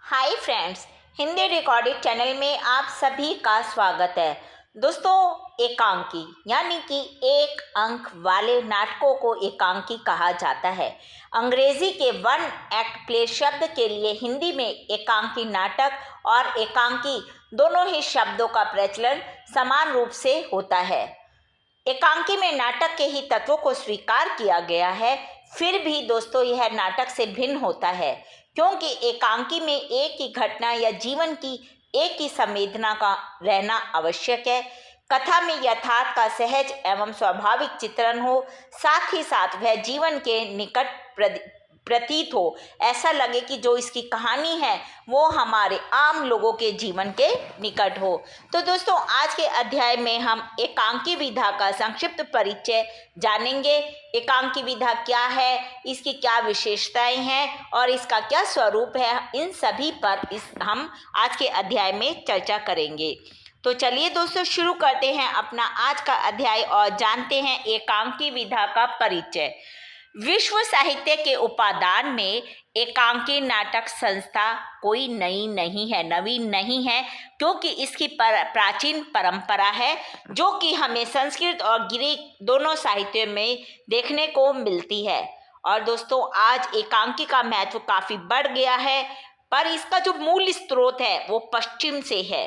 Hi friends, Hindi recorded channel में आप सभी का स्वागत है। दोस्तों, एकांकी यानी कि एक अंक वाले नाटकों को एकांकी कहा जाता है। अंग्रेजी के वन एक्ट प्ले शब्द के लिए हिंदी में एकांकी नाटक और एकांकी दोनों ही शब्दों का प्रचलन समान रूप से होता है। एकांकी में नाटक के ही तत्वों को स्वीकार किया गया है, फिर भी दोस्तों यह नाटक से भिन्न होता है, क्योंकि एकांकी में एक ही घटना या जीवन की एक ही संवेदना का रहना आवश्यक है। कथा में यथार्थ का सहज एवं स्वाभाविक चित्रण हो, साथ ही साथ वह जीवन के निकट प्रतीत हो, ऐसा लगे कि जो इसकी कहानी है वो हमारे आम लोगों के जीवन के निकट हो। तो दोस्तों, आज के अध्याय में हम एकांकी विधा का संक्षिप्त परिचय जानेंगे। एकांकी विधा क्या है, इसकी क्या विशेषताएं हैं और इसका क्या स्वरूप है, इन सभी पर हम आज के अध्याय में चर्चा करेंगे। तो चलिए दोस्तों, शुरू करते हैं अपना आज का अध्याय और जानते हैं एकांकी विधा का परिचय। विश्व साहित्य के उपादान में एकांकी नाटक संस्था कोई नई नहीं है, नवीन नहीं है, क्योंकि इसकी प्राचीन परंपरा है जो कि हमें संस्कृत और ग्रीक दोनों साहित्य में देखने को मिलती है। और दोस्तों, आज एकांकी का महत्व काफ़ी बढ़ गया है, पर इसका जो मूल स्रोत है वो पश्चिम से है।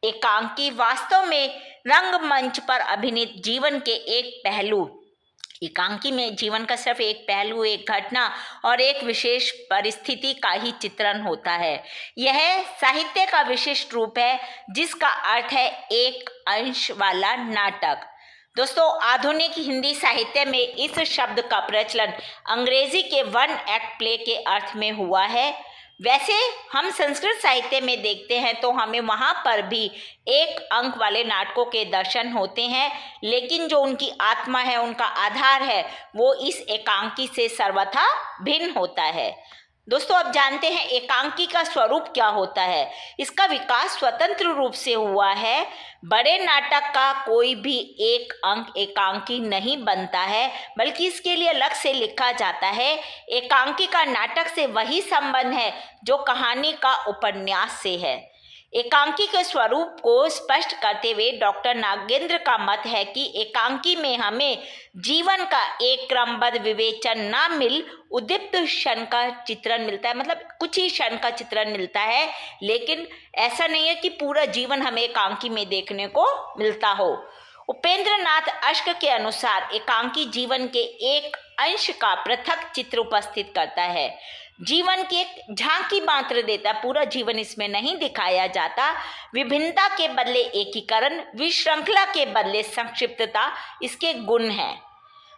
एकांकी वास्तव में रंगमंच पर अभिनीत जीवन के एक पहलू, एकांकी में जीवन का सिर्फ एक पहलू, एक घटना और एक विशेष परिस्थिति का ही चित्रण होता है। यह साहित्य का विशिष्ट रूप है जिसका अर्थ है एक अंश वाला नाटक। दोस्तों, आधुनिक हिंदी साहित्य में इस शब्द का प्रचलन अंग्रेजी के वन एक्ट प्ले के अर्थ में हुआ है। वैसे हम संस्कृत साहित्य में देखते हैं तो हमें वहाँ पर भी एक अंक वाले नाटकों के दर्शन होते हैं, लेकिन जो उनकी आत्मा है, उनका आधार है, वो इस एकांकी से सर्वथा भिन्न होता है। दोस्तों, अब जानते हैं एकांकी का स्वरूप क्या होता है। इसका विकास स्वतंत्र रूप से हुआ है। बड़े नाटक का कोई भी एक अंक एकांकी नहीं बनता है, बल्कि इसके लिए अलग से लिखा जाता है। एकांकी का नाटक से वही संबंध है जो कहानी का उपन्यास से है। एकांकी के स्वरूप को स्पष्ट करते हुए डॉक्टर नागेंद्र का मत है कि एकांकी में हमें जीवन का एक क्रमबद्ध विवेचन ना मिल उद्दीप्त क्षण का चित्रण मिलता है, मतलब कुछ ही क्षण का चित्रण मिलता है, लेकिन ऐसा नहीं है कि पूरा जीवन हमें एकांकी में देखने को मिलता हो। उपेंद्र नाथ अश्क के अनुसार एकांकी जीवन के एक अंश का पृथक चित्र उपस्थित करता है, जीवन की एक झांकी मात्र देता, पूरा जीवन इसमें नहीं दिखाया जाता। विभिन्नता के बदले एकीकरण, विश्रृंखला के बदले संक्षिप्तता इसके गुण हैं।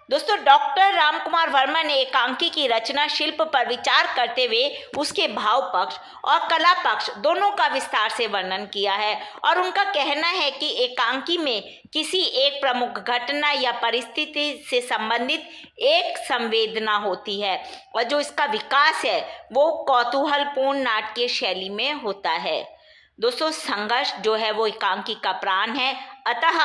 दोस्तों, डॉक्टर रामकुमार वर्मा ने एकांकी की रचना शिल्प पर विचार करते हुए उसके भाव पक्ष और कला पक्ष दोनों का विस्तार से वर्णन किया है, और उनका कहना है कि एकांकी में किसी एक प्रमुख घटना या परिस्थिति से संबंधित एक संवेदना होती है, और जो इसका विकास है वो कौतूहलपूर्ण नाट्य शैली में होता है। दोस्तों, संघर्ष जो है वो एकांकी का प्राण है, अतः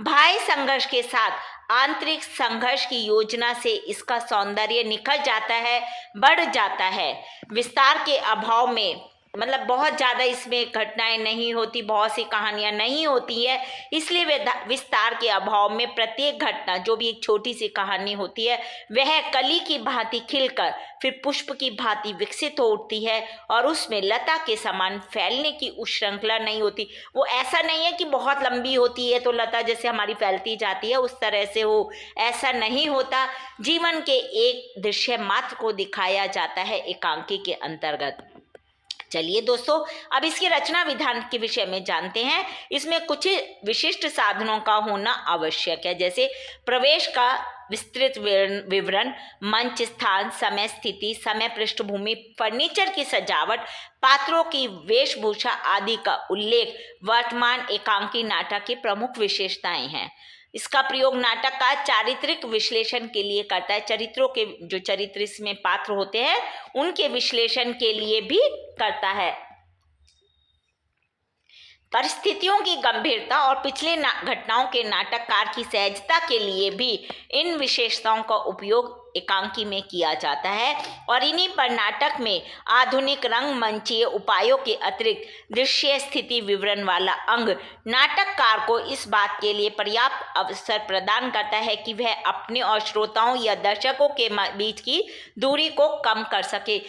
बाह्य संघर्ष के साथ आंतरिक संघर्ष की योजना से इसका सौंदर्य निखर जाता है, बढ़ जाता है। विस्तार के अभाव में, मतलब बहुत ज़्यादा इसमें घटनाएं नहीं होती, बहुत सी कहानियां नहीं होती है, इसलिए विस्तार के अभाव में प्रत्येक घटना, जो भी एक छोटी सी कहानी होती है, वह कली की भांति खिलकर फिर पुष्प की भांति विकसित हो उठती है, और उसमें लता के समान फैलने की उस श्रृंखला नहीं होती। वो ऐसा नहीं है कि बहुत लंबी होती है तो लता जैसे हमारी फैलती जाती है उस तरह से हो, ऐसा नहीं होता। जीवन के एक दृश्य मात्र को दिखाया जाता है एकांकी के अंतर्गत। चलिए दोस्तों, अब इसकी रचना विधान के विषय में जानते हैं। इसमें कुछ विशिष्ट साधनों का होना आवश्यक है, जैसे प्रवेश का विस्तृत विवरण, मंच स्थान, समय स्थिति, समय पृष्ठभूमि, फर्नीचर की सजावट, पात्रों की वेशभूषा आदि का उल्लेख वर्तमान एकांकी नाटक की प्रमुख विशेषताएं हैं। इसका प्रयोग नाटक का चारित्रिक विश्लेषण के लिए करता है, चरित्रों के जो चरित्र इसमें पात्र होते हैं उनके विश्लेषण के लिए भी करता है। परिस्थितियों की गंभीरता और पिछले घटनाओं के नाटककार की सहजता के लिए भी इन विशेषताओं का उपयोग एकांकी में किया जाता है और इन्हीं पर नाटक में आधुनिक रंगमंचीय उपायों के अतिरिक्त दृश्य स्थिति विवरण वाला अंग नाटककार को इस बात के लिए पर्याप्त अवसर प्रदान करता है कि वह अपने और श्रोताओं या दर्शकों के बीच की दूरी को कम कर सके।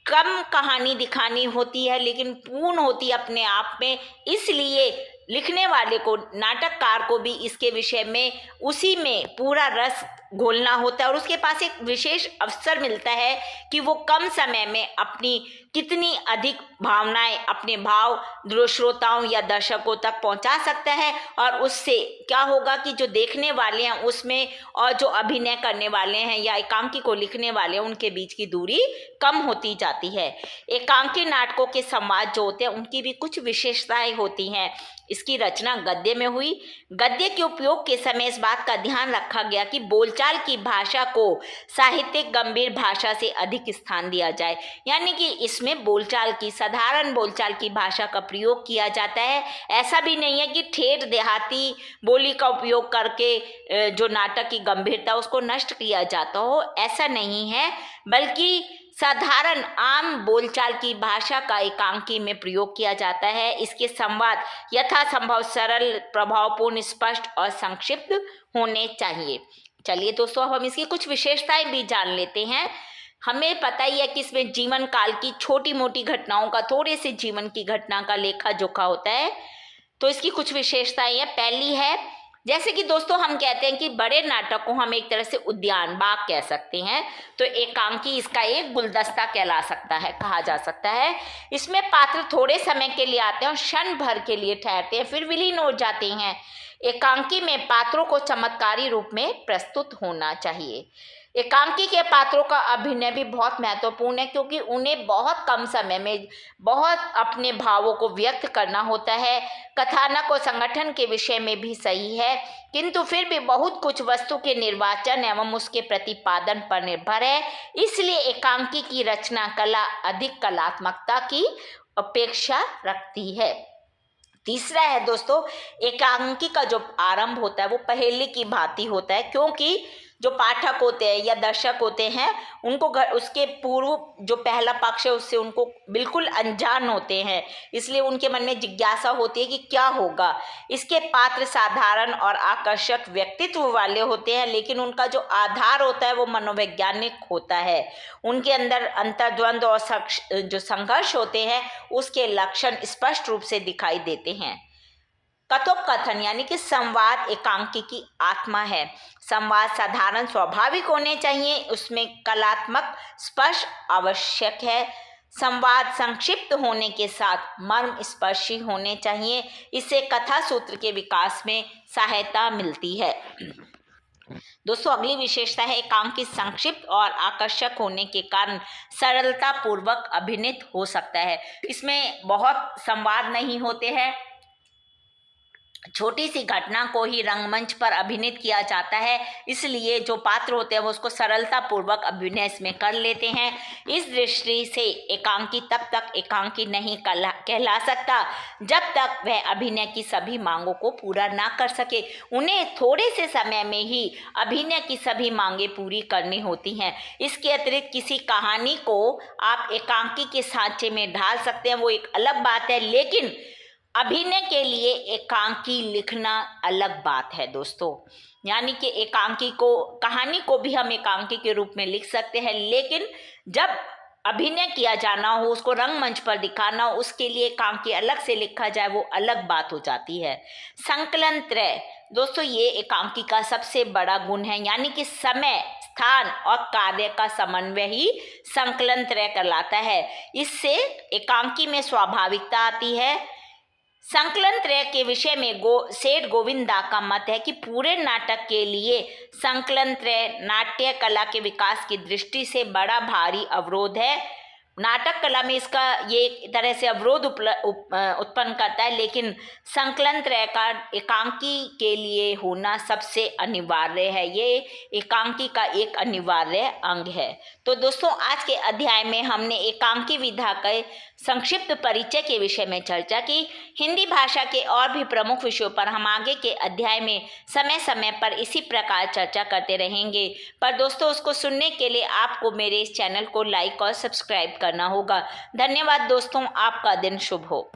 कम कहानी दिखानी होती है लेकिन पूर्ण होती है अपने आप में, इसलिए लिखने वाले को, नाटककार को भी इसके विषय में उसी में पूरा रस घोलना होता है और उसके पास एक विशेष अवसर मिलता है कि वो कम समय में अपनी कितनी अधिक भावनाएं, अपने भाव श्रोताओं या दर्शकों तक पहुंचा सकता है। और उससे क्या होगा कि जो देखने वाले हैं उसमें और जो अभिनय करने वाले हैं या एकांकी को लिखने वाले हैं उनके बीच की दूरी कम होती जाती है। एकांकी नाटकों के संवाद जो होते हैं उनकी भी कुछ विशेषताएं होती हैं। इसकी रचना गद्य में हुई। गद्य के उपयोग के समय इस बात का ध्यान रखा गया कि बोलचाल की भाषा को साहित्यिक गंभीर भाषा से अधिक स्थान दिया जाए, यानी कि इसमें बोलचाल की, साधारण बोलचाल की भाषा का प्रयोग किया जाता है। ऐसा भी नहीं है कि ठेठ देहाती बोली का उपयोग करके जो नाटक की गंभीरता उसको नष्ट किया जाता हो, ऐसा नहीं है, बल्कि साधारण आम बोलचाल की भाषा का एकांकी में प्रयोग किया जाता है। इसके संवाद यथासंभव सरल, प्रभावपूर्ण, स्पष्ट और संक्षिप्त होने चाहिए। चलिए दोस्तों, अब हम इसकी कुछ विशेषताएं भी जान लेते हैं। हमें पता ही है कि इसमें जीवन काल की छोटी मोटी घटनाओं का, थोड़े से जीवन की घटना का लेखा जोखा होता है। तो इसकी कुछ विशेषताएं हैं। पहली है, जैसे कि दोस्तों हम कहते हैं कि बड़े नाटक को हम एक तरह से उद्यान, बाग कह सकते हैं, तो एकांकी इसका एक गुलदस्ता कहला सकता है, कहा जा सकता है। इसमें पात्र थोड़े समय के लिए आते हैं और क्षण भर के लिए ठहरते हैं, फिर विलीन हो जाते हैं। एकांकी में पात्रों को चमत्कारी रूप में प्रस्तुत होना चाहिए। एकांकी के पात्रों का अभिनय भी बहुत महत्वपूर्ण है, क्योंकि उन्हें बहुत कम समय में बहुत अपने भावों को व्यक्त करना होता है। कथानक और संगठन के विषय में भी सही है, किंतु फिर भी बहुत कुछ वस्तु के निर्वाचन एवं उसके प्रतिपादन पर निर्भर है। इसलिए एकांकी की रचना कला अधिक कलात्मकता की अपेक्षा रखती है। तीसरा है दोस्तों, एकांकी का जो आरंभ होता है वो पहेली की भांति होता है, क्योंकि जो पाठक होते हैं या दर्शक होते हैं उनको उसके पूर्व जो पहला पक्ष है उससे उनको बिल्कुल अनजान होते हैं, इसलिए उनके मन में जिज्ञासा होती है कि क्या होगा। इसके पात्र साधारण और आकर्षक व्यक्तित्व वाले होते हैं, लेकिन उनका जो आधार होता है वो मनोवैज्ञानिक होता है। उनके अंदर अंतर्द्वंद और जो संघर्ष होते हैं उसके लक्षण स्पष्ट रूप से दिखाई देते हैं। कथोपकथन यानी कि संवाद एकांकी की आत्मा है। संवाद साधारण स्वाभाविक होने चाहिए, उसमें कलात्मक स्पर्श आवश्यक है। संवाद संक्षिप्त होने के साथ मर्म स्पर्शी होने चाहिए, इससे कथा सूत्र के विकास में सहायता मिलती है। दोस्तों, अगली विशेषता है एकांकी संक्षिप्त और आकर्षक होने के कारण सरलता पूर्वक अभिनीत हो सकता है। इसमें बहुत संवाद नहीं होते हैं, छोटी सी घटना को ही रंगमंच पर अभिनीत किया जाता है, इसलिए जो पात्र होते हैं वो उसको सरलता पूर्वक अभिनय में कर लेते हैं। इस दृष्टि से एकांकी तब तक एकांकी नहीं कहला सकता जब तक वह अभिनय की सभी मांगों को पूरा ना कर सके। उन्हें थोड़े से समय में ही अभिनय की सभी मांगें पूरी करनी होती हैं। इसके अतिरिक्त किसी कहानी को आप एकांकी के सांचे में ढाल सकते हैं, वो एक अलग बात है, लेकिन अभिनय के लिए एकांकी लिखना अलग बात है दोस्तों। यानी कि एकांकी को, कहानी को भी हम एकांकी के रूप में लिख सकते हैं, लेकिन जब अभिनय किया जाना हो, उसको रंगमंच पर दिखाना हो, उसके लिए एकांकी अलग से लिखा जाए, वो अलग बात हो जाती है। संकलन त्रय दोस्तों, ये एकांकी का सबसे बड़ा गुण है, यानी कि समय, स्थान और कार्य का समन्वय ही संकलन त्रय कहलाता है। इससे एकांकी में स्वाभाविकता आती है। संकलन त्रय के विषय में सेठ गोविंदा का मत है कि पूरे नाटक के लिए संकलन त्रय नाट्य कला के विकास की दृष्टि से बड़ा भारी अवरोध है। नाटक कला में इसका ये एक तरह से अवरोध उत्पन्न करता है, लेकिन संकलन त्रय का एकांकी के लिए होना सबसे अनिवार्य है। ये एकांकी का एक अनिवार्य अंग है। तो दोस्तों, आज के अध्याय में हमने एकांकी विधा के संक्षिप्त परिचय के विषय में चर्चा की। हिंदी भाषा के और भी प्रमुख विषयों पर हम आगे के अध्याय में समय समय पर इसी प्रकार चर्चा करते रहेंगे। पर दोस्तों, उसको सुनने के लिए आपको मेरे इस चैनल को लाइक और सब्सक्राइब करना होगा। धन्यवाद दोस्तों, आपका दिन शुभ हो।